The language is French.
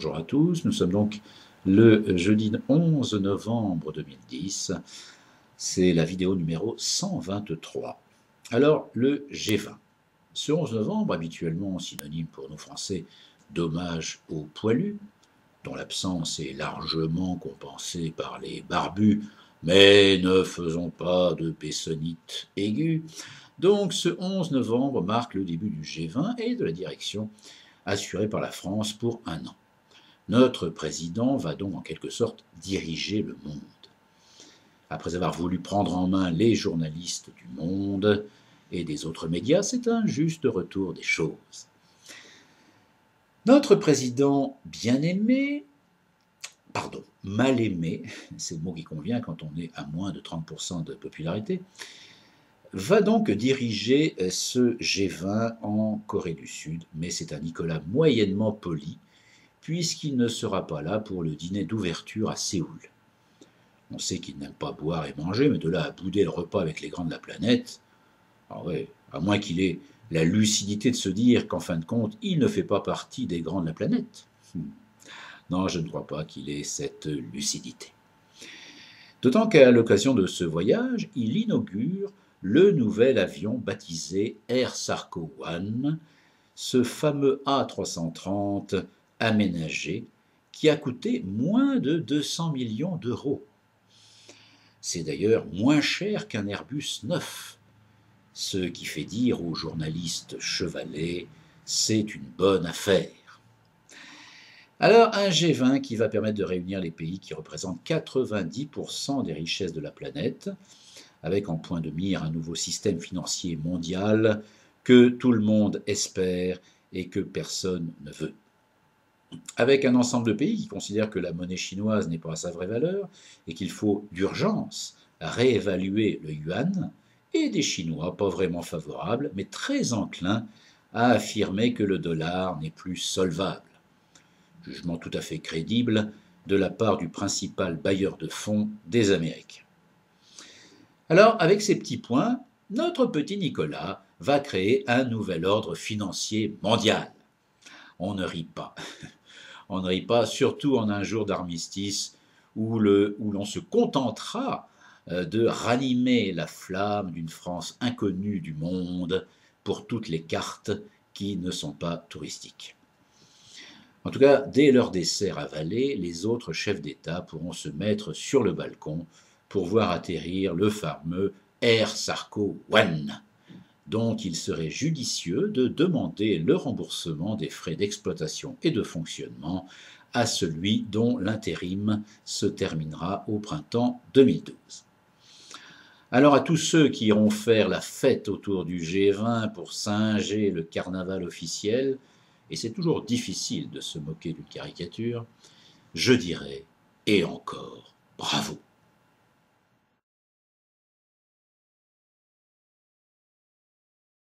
Bonjour à tous, nous sommes donc le jeudi 11 novembre 2010. C'est la vidéo numéro 123. Alors, le G20. Ce 11 novembre, habituellement synonyme pour nous Français d'hommage aux poilus, dont l'absence est largement compensée par les barbus, mais ne faisons pas de bessonite aiguë. Donc ce 11 novembre marque le début du G20 et de la direction assurée par la France pour un an. Notre président va donc en quelque sorte diriger le monde. Après avoir voulu prendre en main les journalistes du Monde et des autres médias, c'est un juste retour des choses. Notre président bien-aimé, mal aimé, c'est le mot qui convient quand on est à moins de 30% de popularité, va donc diriger ce G20 en Corée du Sud, mais c'est un Nicolas moyennement poli, puisqu'il ne sera pas là pour le dîner d'ouverture à Séoul. On sait qu'il n'aime pas boire et manger, mais de là à bouder le repas avec les grands de la planète, à moins qu'il ait la lucidité de se dire qu'en fin de compte, il ne fait pas partie des grands de la planète. Non, je ne crois pas qu'il ait cette lucidité. D'autant qu'à l'occasion de ce voyage, il inaugure le nouvel avion baptisé Air Sarco One, ce fameux A330 aménagé qui a coûté moins de 200 millions d'euros. C'est d'ailleurs moins cher qu'un Airbus neuf, ce qui fait dire aux journalistes chevalets « c'est une bonne affaire ». Alors un G20 qui va permettre de réunir les pays qui représentent 90% des richesses de la planète, avec en point de mire un nouveau système financier mondial que tout le monde espère et que personne ne veut. Avec un ensemble de pays qui considèrent que la monnaie chinoise n'est pas à sa vraie valeur et qu'il faut d'urgence réévaluer le yuan, et des Chinois pas vraiment favorables, mais très enclins à affirmer que le dollar n'est plus solvable. Jugement tout à fait crédible de la part du principal bailleur de fonds des Américains. Alors, avec ces petits points, notre petit Nicolas va créer un nouvel ordre financier mondial. On ne rit pas. On ne rit pas, surtout en un jour d'armistice où l'on se contentera de ranimer la flamme d'une France inconnue du monde pour toutes les cartes qui ne sont pas touristiques. En tout cas, dès leur dessert avalé, les autres chefs d'État pourront se mettre sur le balcon pour voir atterrir le fameux Air Sarco One, dont il serait judicieux de demander le remboursement des frais d'exploitation et de fonctionnement à celui dont l'intérim se terminera au printemps 2012. Alors à tous ceux qui iront faire la fête autour du G20 pour singer le carnaval officiel, et c'est toujours difficile de se moquer d'une caricature, je dirais, et encore, bravo.